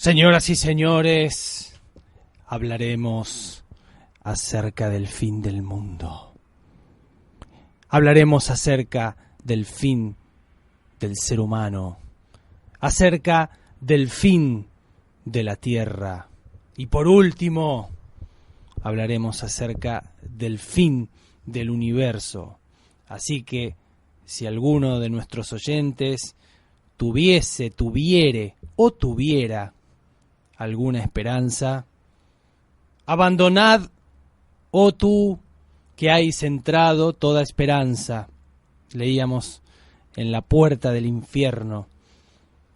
Señoras y señores, hablaremos acerca del fin del mundo. Hablaremos acerca del fin del ser humano, acerca del fin de la Tierra. Y por último, hablaremos acerca del fin del universo. Así que, si alguno de nuestros oyentes tuviera alguna esperanza, abandonad, oh tú que hayas centrado toda esperanza. Leíamos en La puerta del infierno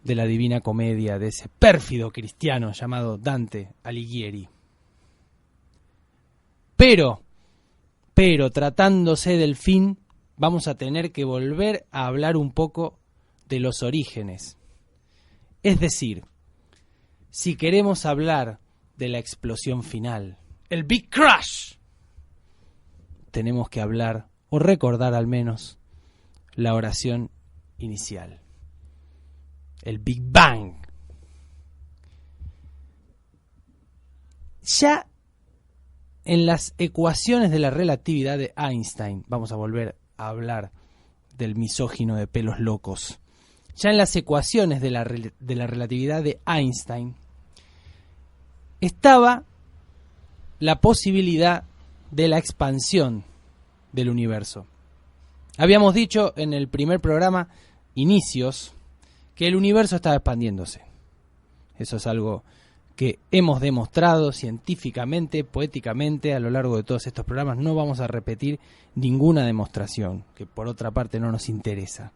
de la Divina Comedia de ese pérfido cristiano llamado Dante Alighieri. Pero, tratándose del fin, vamos a tener que volver a hablar un poco de los orígenes. Es decir, si queremos hablar de la explosión final, el Big Crash, tenemos que hablar, o recordar al menos, la oración inicial, el Big Bang. Ya en las ecuaciones de la relatividad de Einstein, vamos a volver a hablar del misógino de pelos locos. Ya en las ecuaciones de la relatividad de Einstein estaba la posibilidad de la expansión del universo. Habíamos dicho en el primer programa, Inicios, que el universo estaba expandiéndose. Eso es algo que hemos demostrado científicamente, poéticamente, a lo largo de todos estos programas. No vamos a repetir ninguna demostración, que por otra parte no nos interesa.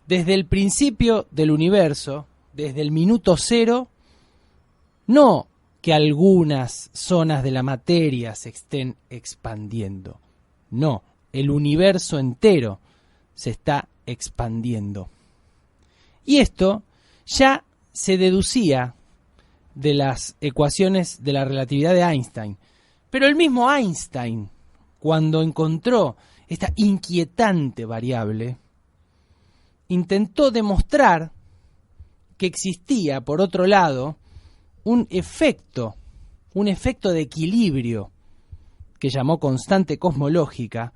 Desde el principio del universo, desde el minuto cero, no que algunas zonas de la materia se estén expandiendo. No, el universo entero se está expandiendo. Y esto ya se deducía de las ecuaciones de la relatividad de Einstein. Pero el mismo Einstein, cuando encontró esta inquietante variable, intentó demostrar que existía, por otro lado, un efecto de equilibrio que llamó constante cosmológica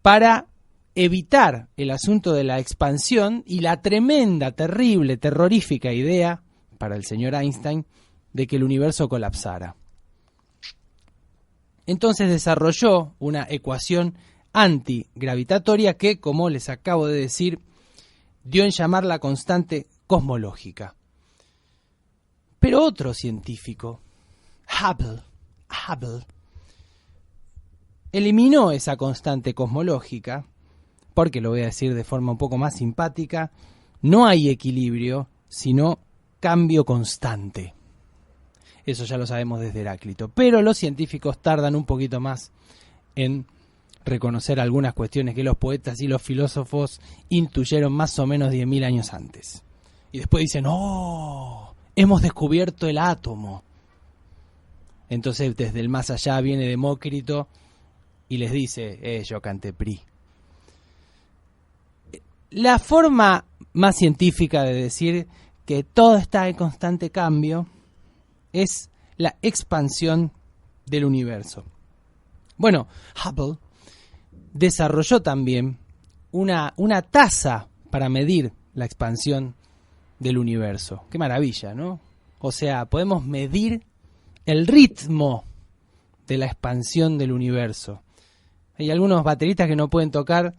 para evitar el asunto de la expansión y la tremenda, terrible, terrorífica idea para el señor Einstein de que el universo colapsara. Entonces desarrolló una ecuación antigravitatoria que, como les acabo de decir, dio en llamar la constante cosmológica. Pero otro científico, Hubble, eliminó esa constante cosmológica, porque lo voy a decir de forma un poco más simpática, no hay equilibrio, sino cambio constante. Eso ya lo sabemos desde Heráclito, pero los científicos tardan un poquito más en reconocer algunas cuestiones que los poetas y los filósofos intuyeron más o menos 10.000 años antes. Y después dicen, ¡oh! Hemos descubierto el átomo. Entonces desde el más allá viene Demócrito y les dice, yo canté PRI. La forma más científica de decir que todo está en constante cambio es la expansión del universo. Bueno, Hubble desarrolló también una tasa para medir la expansión del universo. Qué maravilla, ¿no? O sea, podemos medir el ritmo de la expansión del universo. Hay algunos bateristas que no pueden tocar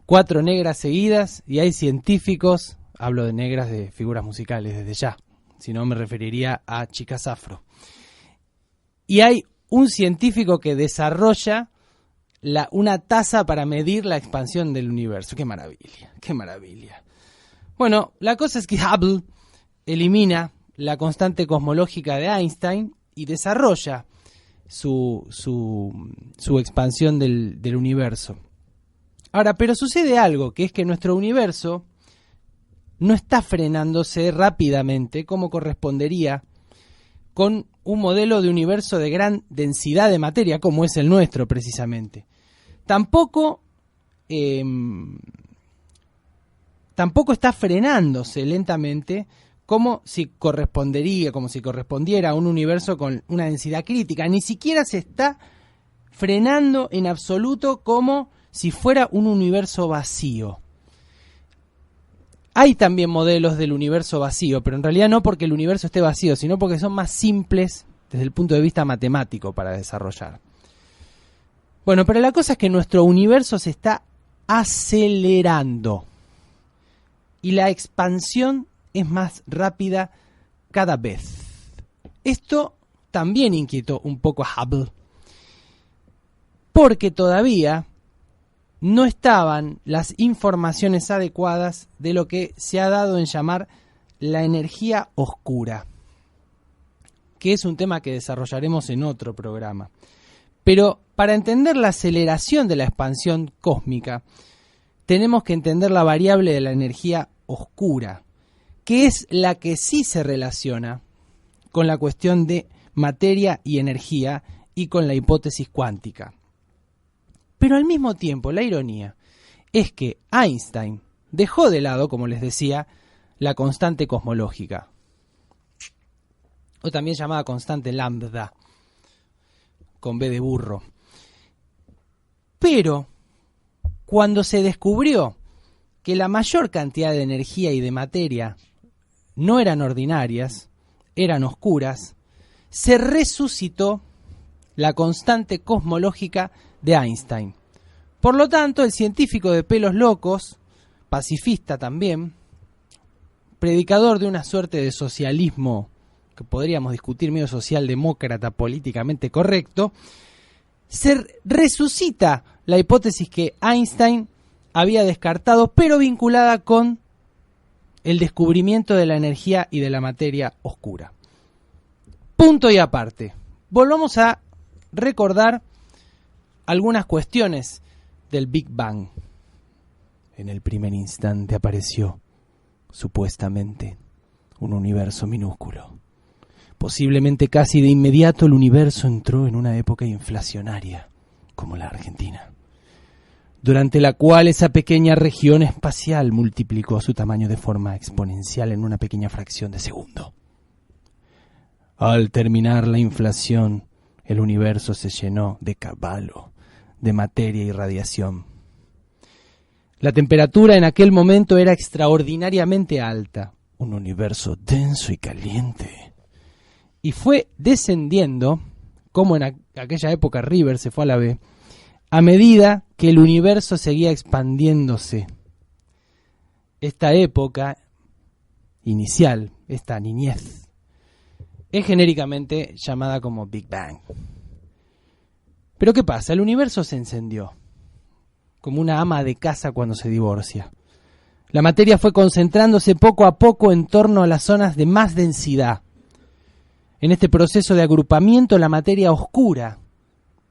4 negras seguidas y hay científicos, hablo de negras de figuras musicales desde ya, si no me referiría a chicas afro. Y hay un científico que desarrolla una tasa para medir la expansión del universo. ¡Qué maravilla! ¡Qué maravilla! Bueno, la cosa es que Hubble elimina la constante cosmológica de Einstein y desarrolla su expansión del universo. Ahora, pero sucede algo, que es que nuestro universo no está frenándose rápidamente como correspondería con un modelo de universo de gran densidad de materia, como es el nuestro precisamente. Tampoco está frenándose lentamente como si correspondiera a un universo con una densidad crítica. Ni siquiera se está frenando en absoluto como si fuera un universo vacío. Hay también modelos del universo vacío, pero en realidad no porque el universo esté vacío, sino porque son más simples desde el punto de vista matemático para desarrollar. Bueno, pero la cosa es que nuestro universo se está acelerando y la expansión es más rápida cada vez. Esto también inquietó un poco a Hubble, porque todavía no estaban las informaciones adecuadas de lo que se ha dado en llamar la energía oscura, que es un tema que desarrollaremos en otro programa. Pero para entender la aceleración de la expansión cósmica, tenemos que entender la variable de la energía oscura, que es la que sí se relaciona con la cuestión de materia y energía y con la hipótesis cuántica. Pero al mismo tiempo, la ironía es que Einstein dejó de lado, como les decía, la constante cosmológica, o también llamada constante lambda, con B de burro. Pero cuando se descubrió que la mayor cantidad de energía y de materia no eran ordinarias, eran oscuras, se resucitó la constante cosmológica de Einstein. Por lo tanto, el científico de pelos locos, pacifista también, predicador de una suerte de socialismo que podríamos discutir medio socialdemócrata políticamente correcto, se resucita la hipótesis que Einstein había descartado, pero vinculada con el descubrimiento de la energía y de la materia oscura. Punto y aparte. Volvamos a recordar algunas cuestiones del Big Bang. En el primer instante apareció, supuestamente, un universo minúsculo. Posiblemente casi de inmediato el universo entró en una época inflacionaria, como la Argentina, durante la cual esa pequeña región espacial multiplicó su tamaño de forma exponencial en una pequeña fracción de segundo. Al terminar la inflación, el universo se llenó de caballo, de materia y radiación. La temperatura en aquel momento era extraordinariamente alta, un universo denso y caliente. Y fue descendiendo, como en aquella época River se fue a la B, a medida que el universo seguía expandiéndose. Esta época inicial, esta niñez, es genéricamente llamada como Big Bang. Pero ¿qué pasa? El universo se encendió, como una ama de casa cuando se divorcia. La materia fue concentrándose poco a poco en torno a las zonas de más densidad. En este proceso de agrupamiento, la materia oscura,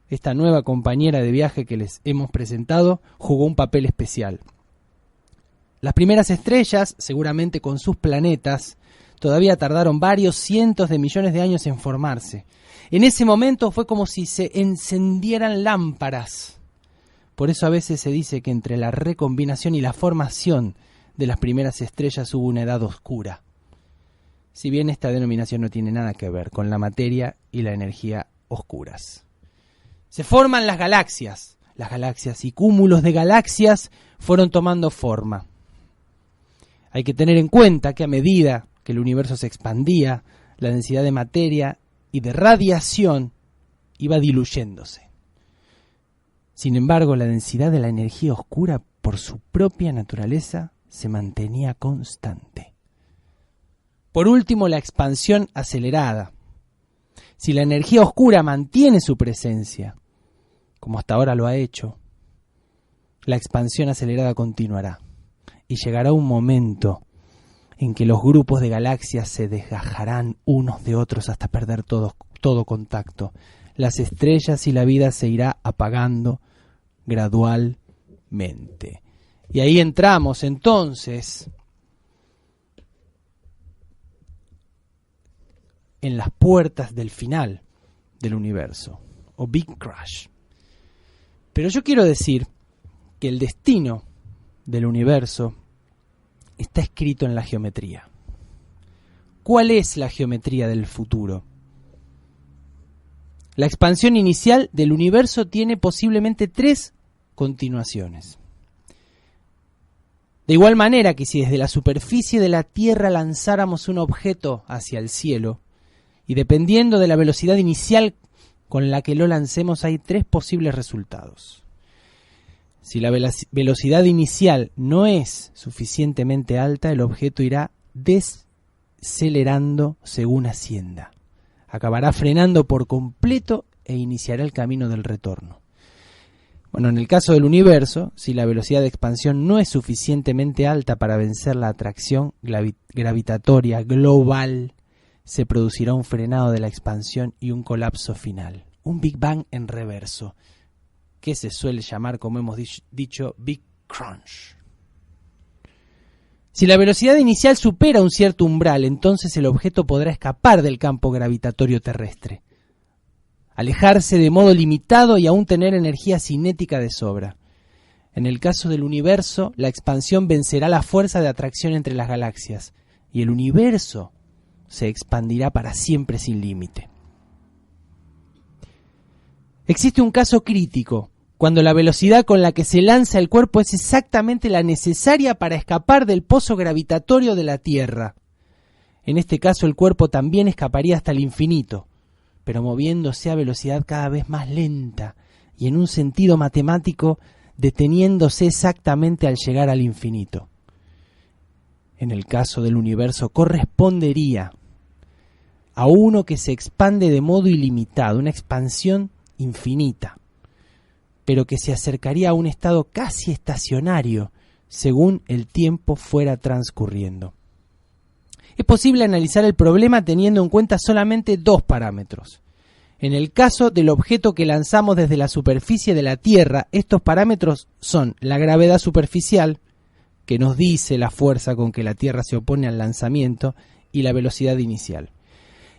esta nueva compañera de viaje que les hemos presentado, jugó un papel especial. Las primeras estrellas, seguramente con sus planetas, todavía tardaron varios cientos de millones de años en formarse. En ese momento fue como si se encendieran lámparas. Por eso a veces se dice que entre la recombinación y la formación de las primeras estrellas hubo una edad oscura. Si bien esta denominación no tiene nada que ver con la materia y la energía oscuras. Se forman las galaxias. Las galaxias y cúmulos de galaxias fueron tomando forma. Hay que tener en cuenta que a medida que el universo se expandía, la densidad de materia y de radiación iba diluyéndose. Sin embargo, la densidad de la energía oscura, por su propia naturaleza, se mantenía constante. Por último, la expansión acelerada. Si la energía oscura mantiene su presencia, como hasta ahora lo ha hecho, la expansión acelerada continuará. Y llegará un momento en que los grupos de galaxias se desgajarán unos de otros hasta perder todo contacto. Las estrellas y la vida se irá apagando gradualmente. Y ahí entramos entonces en las puertas del final del universo, o Big Crash. Pero yo quiero decir que el destino del universo está escrito en la geometría. ¿cuál es la geometría del futuro? La expansión inicial del universo tiene posiblemente 3 continuaciones. De igual manera que si desde la superficie de la Tierra lanzáramos un objeto hacia el cielo, y dependiendo de la velocidad inicial con la que lo lancemos, hay 3 posibles resultados. Si la velocidad inicial no es suficientemente alta, el objeto irá decelerando según ascienda. Acabará frenando por completo e iniciará el camino del retorno. Bueno, en el caso del universo, si la velocidad de expansión no es suficientemente alta para vencer la atracción gravitatoria global, se producirá un frenado de la expansión y un colapso final. Un Big Bang en reverso, que se suele llamar, como hemos dicho, Big Crunch. Si la velocidad inicial supera un cierto umbral, entonces el objeto podrá escapar del campo gravitatorio terrestre, alejarse de modo limitado y aún tener energía cinética de sobra. En el caso del universo, la expansión vencerá la fuerza de atracción entre las galaxias y el universo se expandirá para siempre sin límite. Existe un caso crítico, cuando la velocidad con la que se lanza el cuerpo es exactamente la necesaria para escapar del pozo gravitatorio de la Tierra. En este caso el cuerpo también escaparía hasta el infinito, pero moviéndose a velocidad cada vez más lenta y en un sentido matemático deteniéndose exactamente al llegar al infinito. En el caso del universo correspondería a uno que se expande de modo ilimitado, una expansión infinita, pero que se acercaría a un estado casi estacionario según el tiempo fuera transcurriendo. Es posible analizar el problema teniendo en cuenta solamente 2 parámetros. En el caso del objeto que lanzamos desde la superficie de la Tierra, estos parámetros son la gravedad superficial, que nos dice la fuerza con que la Tierra se opone al lanzamiento, y la velocidad inicial.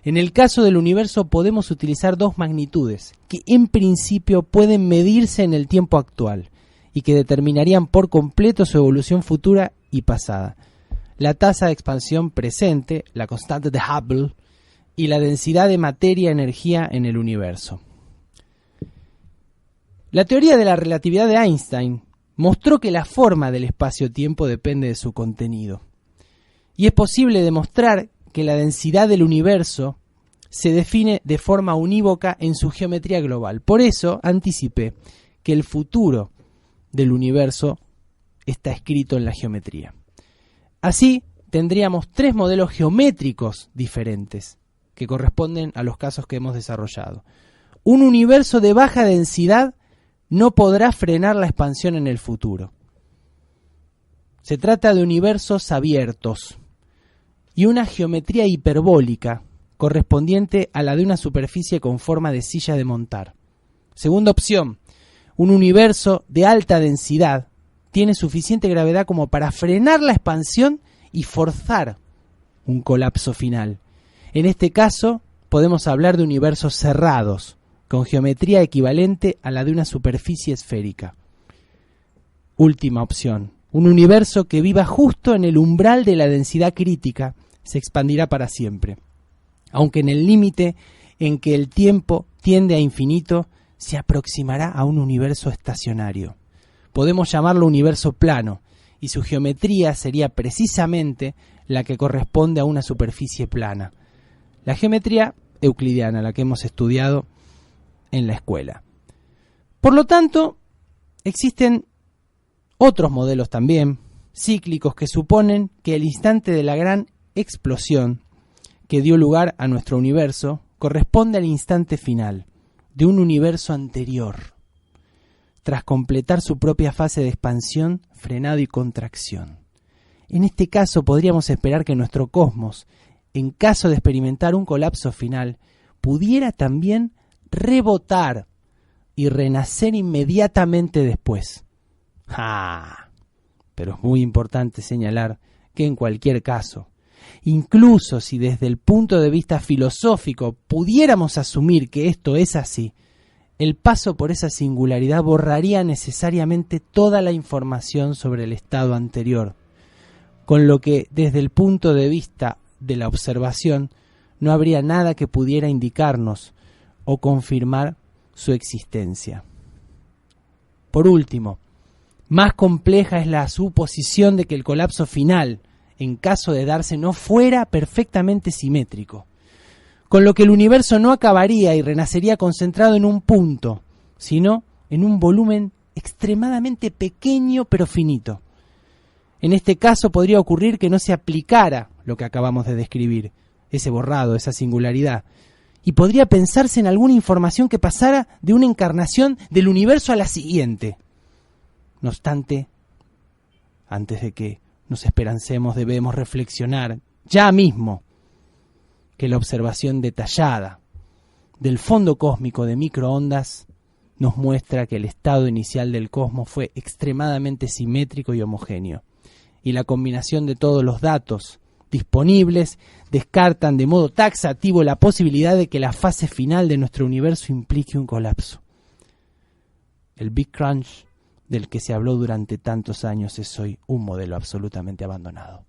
En el caso del universo podemos utilizar 2 magnitudes que en principio pueden medirse en el tiempo actual y que determinarían por completo su evolución futura y pasada. La tasa de expansión presente, la constante de Hubble, y la densidad de materia-energía en el universo. La teoría de la relatividad de Einstein mostró que la forma del espacio-tiempo depende de su contenido. Y es posible demostrar que la densidad del universo se define de forma unívoca en su geometría global. Por eso anticipé que el futuro del universo está escrito en la geometría. Así tendríamos 3 modelos geométricos diferentes que corresponden a los casos que hemos desarrollado. Un universo de baja densidad no podrá frenar la expansión en el futuro. Se trata de universos abiertos y una geometría hiperbólica correspondiente a la de una superficie con forma de silla de montar. Segunda opción, un universo de alta densidad tiene suficiente gravedad como para frenar la expansión y forzar un colapso final. En este caso, podemos hablar de universos cerrados, con geometría equivalente a la de una superficie esférica. Última opción, un universo que viva justo en el umbral de la densidad crítica se expandirá para siempre, aunque en el límite en que el tiempo tiende a infinito se aproximará a un universo estacionario. Podemos llamarlo universo plano, y su geometría sería precisamente la que corresponde a una superficie plana. La geometría euclidiana, la que hemos estudiado en la escuela. Por lo tanto, existen otros modelos también, cíclicos, que suponen que el instante de la gran explosión que dio lugar a nuestro universo corresponde al instante final de un universo anterior, tras completar su propia fase de expansión, frenado y contracción. En este caso podríamos esperar que nuestro cosmos, en caso de experimentar un colapso final, pudiera también rebotar y renacer inmediatamente después. Pero es muy importante señalar que en cualquier caso, incluso si desde el punto de vista filosófico pudiéramos asumir que esto es así, el paso por esa singularidad borraría necesariamente toda la información sobre el estado anterior, con lo que desde el punto de vista de la observación, no habría nada que pudiera indicarnos o confirmar su existencia. Por último, más compleja es la suposición de que el colapso final, en caso de darse, no fuera perfectamente simétrico, con lo que el universo no acabaría y renacería concentrado en un punto, sino en un volumen extremadamente pequeño pero finito. En este caso podría ocurrir que no se aplicara lo que acabamos de describir, ese borrado, esa singularidad, y podría pensarse en alguna información que pasara de una encarnación del universo a la siguiente. No obstante, antes de que nos esperancemos, debemos reflexionar ya mismo que la observación detallada del fondo cósmico de microondas nos muestra que el estado inicial del cosmos fue extremadamente simétrico y homogéneo, y la combinación de todos los datos disponibles descartan de modo taxativo la posibilidad de que la fase final de nuestro universo implique un colapso. El Big Crunch del que se habló durante tantos años es hoy un modelo absolutamente abandonado.